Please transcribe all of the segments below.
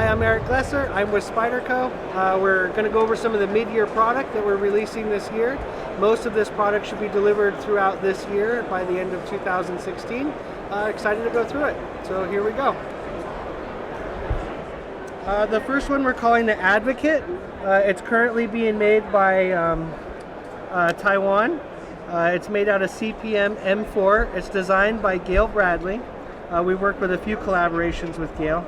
I'm Eric Glesser. I'm with Spyderco. We're going to go over some of the mid-year product that we're releasing this year. Most of this product should be delivered throughout this year by the end of 2016. Excited to go through it. So here we go. The first one we're calling the Advocate. It's currently being made by Taiwan. It's made out of CPM M4. It's designed by Gail Bradley. We worked with a few collaborations with Gail.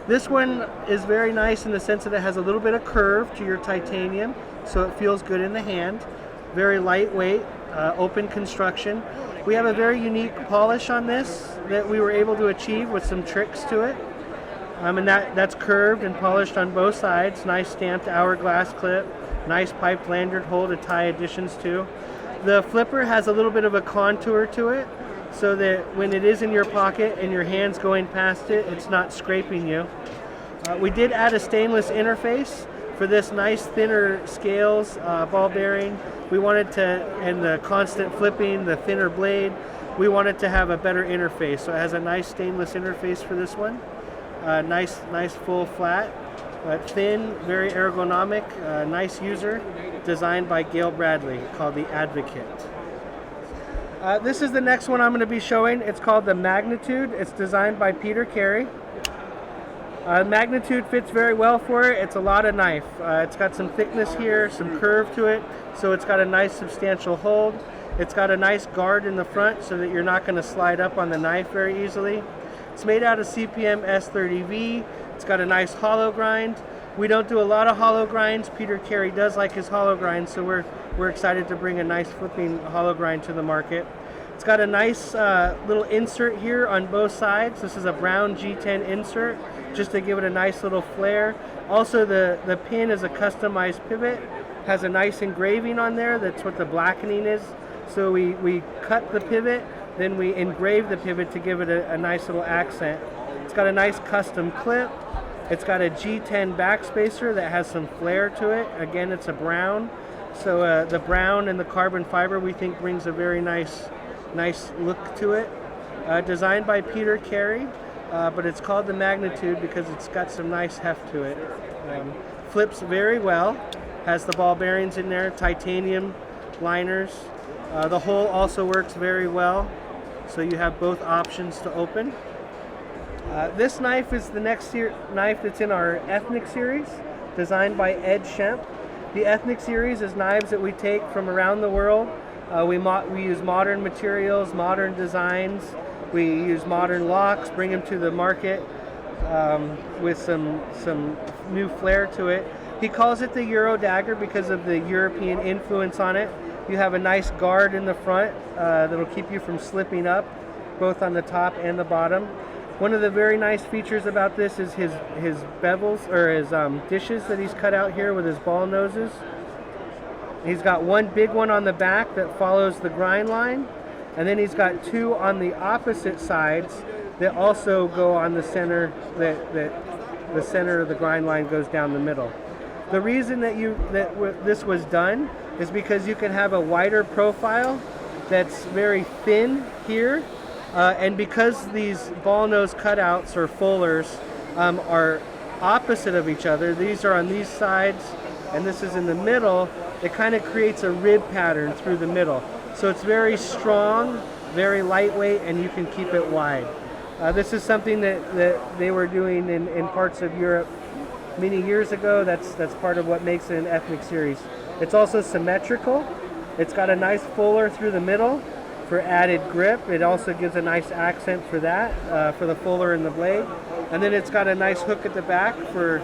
This one is very nice in the sense that it has a little bit of curve to your titanium, so it feels good in the hand. Very lightweight, open construction. We have a very unique polish on this that we were able to achieve with some tricks to it. And that's curved and polished on both sides. Nice stamped hourglass clip, nice piped lanyard hole to tie additions to. The flipper has a little bit of a contour to it, so that when it is in your pocket and your hand's going past it, it's not scraping you. We did add a stainless interface for this nice thinner scales, ball bearing. We wanted to, and the constant flipping, the thinner blade, we wanted to have a better interface. So it has a nice stainless interface for this one. Nice full flat, thin, very ergonomic, nice user, designed by Gail Bradley, called the Advocate. This is the next one I'm going to be showing. It's called the Magnitude. It's designed by Peter Carey. Magnitude fits very well for it. It's a lot of knife. It's got some thickness here, some curve to it, so it's got a nice substantial hold. It's got a nice guard in the front so that you're not going to slide up on the knife very easily. It's made out of CPM S30V. It's got a nice hollow grind. We don't do a lot of hollow grinds. Peter Carey does like his hollow grinds, so we're excited to bring a nice flipping hollow grind to the market. It's got a nice little insert here on both sides. This is a brown G10 insert, just to give it a nice little flare. Also, the pin is a customized pivot. Has a nice engraving on there. That's what the blackening is. So we cut the pivot, then we engrave the pivot to give it a nice little accent. It's got a nice custom clip. It's got a G10 backspacer that has some flair to it. Again, it's a brown. So the brown and the carbon fiber we think brings a very nice look to it. Designed by Peter Carey, but it's called the Magnitude because it's got some nice heft to it. Flips very well. Has the ball bearings in there, titanium liners. The hole also works very well, so you have both options to open. This knife is the next knife that's in our Ethnic series, designed by Ed Shemp. The Ethnic series is knives that we take from around the world. We use modern materials, modern designs. We use modern locks, bring them to the market with some new flair to it. He calls it the Euro Dagger because of the European influence on it. You have a nice guard in the front that'll keep you from slipping up, both on the top and the bottom. One of the very nice features about this is his bevels, or his dishes that he's cut out here with his ball noses. He's got one big one on the back that follows the grind line, and then he's got two on the opposite sides that also go on the center, that the center of the grind line goes down the middle. The reason that this was done is because you can have a wider profile that's very thin here, and because these ball nose cutouts or fullers are opposite of each other, these are on these sides and this is in the middle, it kind of creates a rib pattern through the middle. So it's very strong, very lightweight, and you can keep it wide. This is something that they were doing in parts of Europe many years ago. That's part of what makes it an Ethnic series. It's also symmetrical. It's got a nice fuller through the middle for added grip. It also gives a nice accent for that, for the fuller in the blade. And then it's got a nice hook at the back for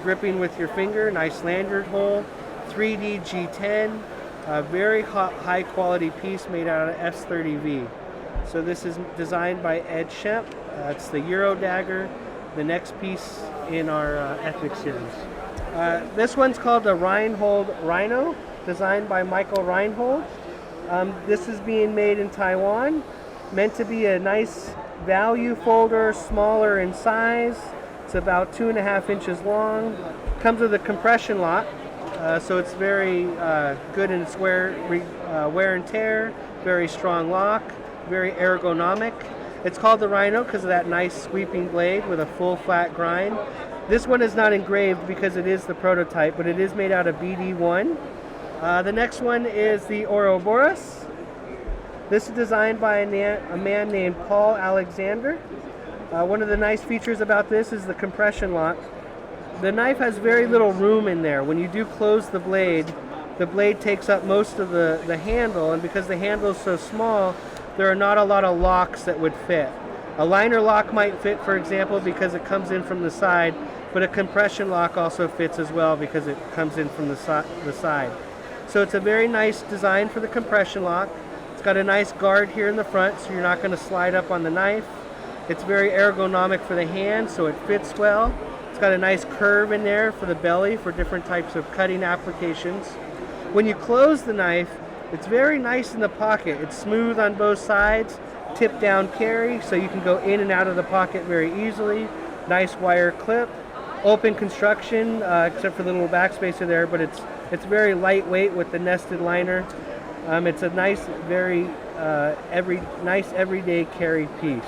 gripping with your finger. Nice lanyard hole, 3D G10, a very high quality piece made out of S30V. So this is designed by Ed Shemp. It's the Euro Dagger, the next piece in our Ethnic series. This one's called the Reinhold Rhino, designed by Michael Reinhold. This is being made in Taiwan, meant to be a nice value folder, smaller in size. It's about 2.5 inches long. Comes with a compression lock, so it's very good in its wear and tear, very strong lock, very ergonomic. It's called the Rhino because of that nice sweeping blade with a full flat grind. This one is not engraved because it is the prototype, but it is made out of BD1. The next one is the Ouroboros. This is designed by a man named Paul Alexander. One of the nice features about this is the compression lock. The knife has very little room in there. When you do close the blade takes up most of the handle, and because the handle is so small, there are not a lot of locks that would fit. A liner lock might fit, for example, because it comes in from the side, but a compression lock also fits as well because it comes in from the side. So it's a very nice design for the compression lock. It's got a nice guard here in the front, so you're not going to slide up on the knife. It's very ergonomic for the hand, so it fits well. It's got a nice curve in there for the belly for different types of cutting applications. When you close the knife, it's very nice in the pocket. It's smooth on both sides, tip down carry, so you can go in and out of the pocket very easily. Nice wire clip. Open construction, except for the little backspacer there, but it's very lightweight with the nested liner. It's a nice, very everyday carry piece.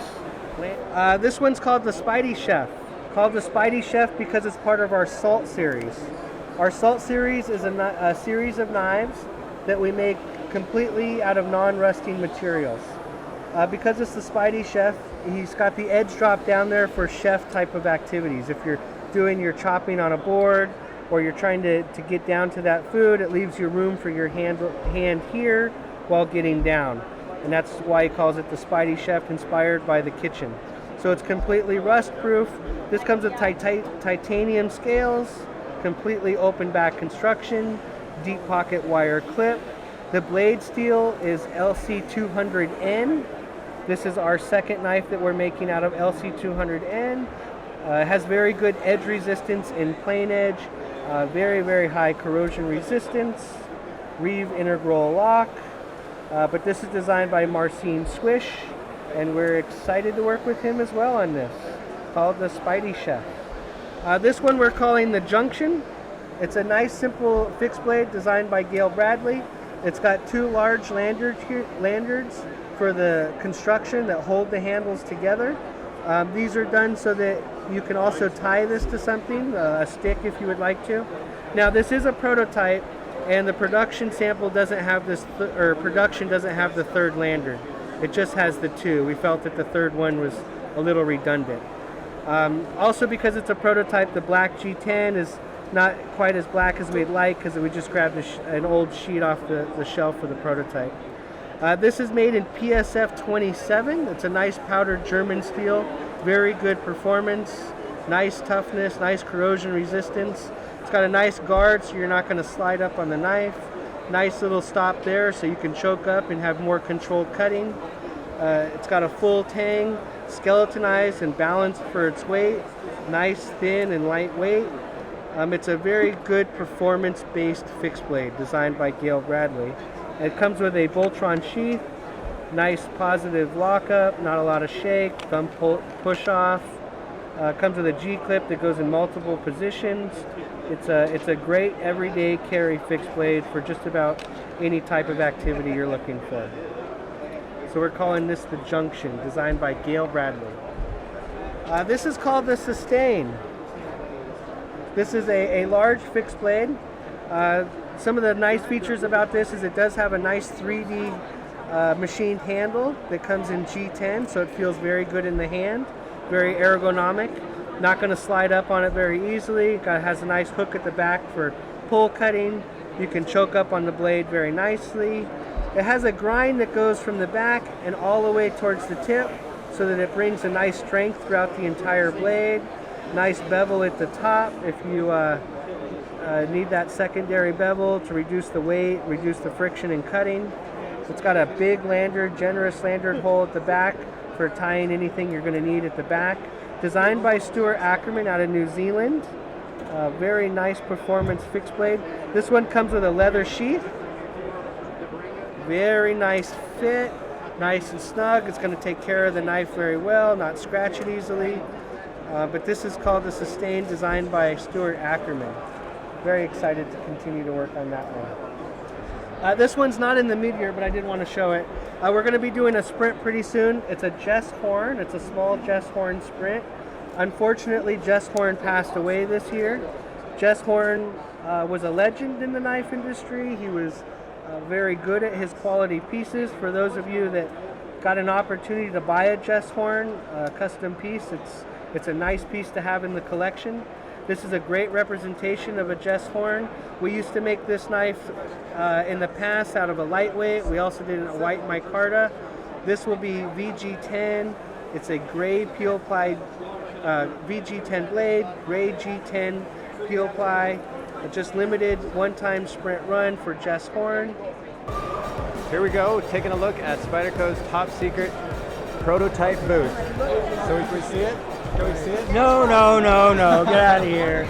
This one's called the Spidey Chef. Called the Spidey Chef because it's part of our Salt series. Our Salt series is a series of knives that we make completely out of non-rusting materials. Because it's the Spidey Chef, he's got the edge drop down there for chef type of activities. If you're doing your chopping on a board or you're trying to get down to that food, it leaves you room for your hand here while getting down. And that's why he calls it the Spidey Chef, inspired by the kitchen. So it's completely rust proof. This comes with titanium scales, completely open back construction, deep pocket wire clip. The blade steel is LC200N. This is our second knife that we're making out of LC200N. It has very good edge resistance in plain edge, very, very high corrosion resistance, Reeve integral lock. But this is designed by Marcin Swish, and we're excited to work with him as well on this, called the Spidey Chef. This one we're calling the Junction. It's a nice, simple fixed blade designed by Gail Bradley. It's got two large lanyards for the construction that hold the handles together. These are done so that you can also tie this to something, a stick if you would like to. Now this is a prototype, and the production sample doesn't have this, production doesn't have the third lanyard. It just has the two. We felt that the third one was a little redundant. Also, because it's a prototype, the black G10 is not quite as black as we'd like because we just grabbed an old sheet off the shelf for the prototype. This is made in PSF 27. It's a nice powdered German steel, very good performance, nice toughness, nice corrosion resistance. It's got a nice guard so you're not going to slide up on the knife. Nice little stop there so you can choke up and have more controlled cutting. It's got a full tang, skeletonized and balanced for its weight. Nice, thin, and lightweight. It's a very good performance-based fixed blade designed by Gail Bradley. It comes with a Voltron sheath, nice positive lockup, not a lot of shake, thumb push off. Comes with a G-clip that goes in multiple positions. It's a great everyday carry fixed blade for just about any type of activity you're looking for. So we're calling this the Junction, designed by Gail Bradley. This is called the Sustain. This is a large fixed blade. Some of the nice features about this is it does have a nice 3D machined handle that comes in G10, so it feels very good in the hand, very ergonomic. Not going to slide up on it very easily. It has a nice hook at the back for pull cutting. You can choke up on the blade very nicely. It has a grind that goes from the back and all the way towards the tip so that it brings a nice strength throughout the entire blade. Nice bevel at the top if you need that secondary bevel to reduce the weight, reduce the friction in cutting. It's got a big lanyard, generous lanyard hole at the back for tying anything you're going to need at the back. Designed by Stuart Ackerman out of New Zealand. Very nice performance fixed blade. This one comes with a leather sheath. Very nice fit, nice and snug. It's going to take care of the knife very well, not scratch it easily. But this is called the Sustain, designed by Stuart Ackerman. Very excited to continue to work on that one. This one's not in the mid-year, but I did want to show it. We're going to be doing a sprint pretty soon. It's a Jess horn. It's a small Jess horn sprint. Unfortunately, Jess Horn passed away this year. Jess Horn was a legend in the knife industry. He was very good at his quality pieces. For those of you that got an opportunity to buy a Jess Horn custom piece, it's a nice piece to have in the collection. This is a great representation of a Jess Horn. We used to make this knife in the past out of a lightweight. We also did a white micarta. This will be VG10. It's a gray peel ply VG10 blade, gray G10 peel ply. A just limited one-time sprint run for Jess Horn. Here we go, taking a look at Spyderco's top secret prototype booth. So we can see it? Can we see it? No, get out of here.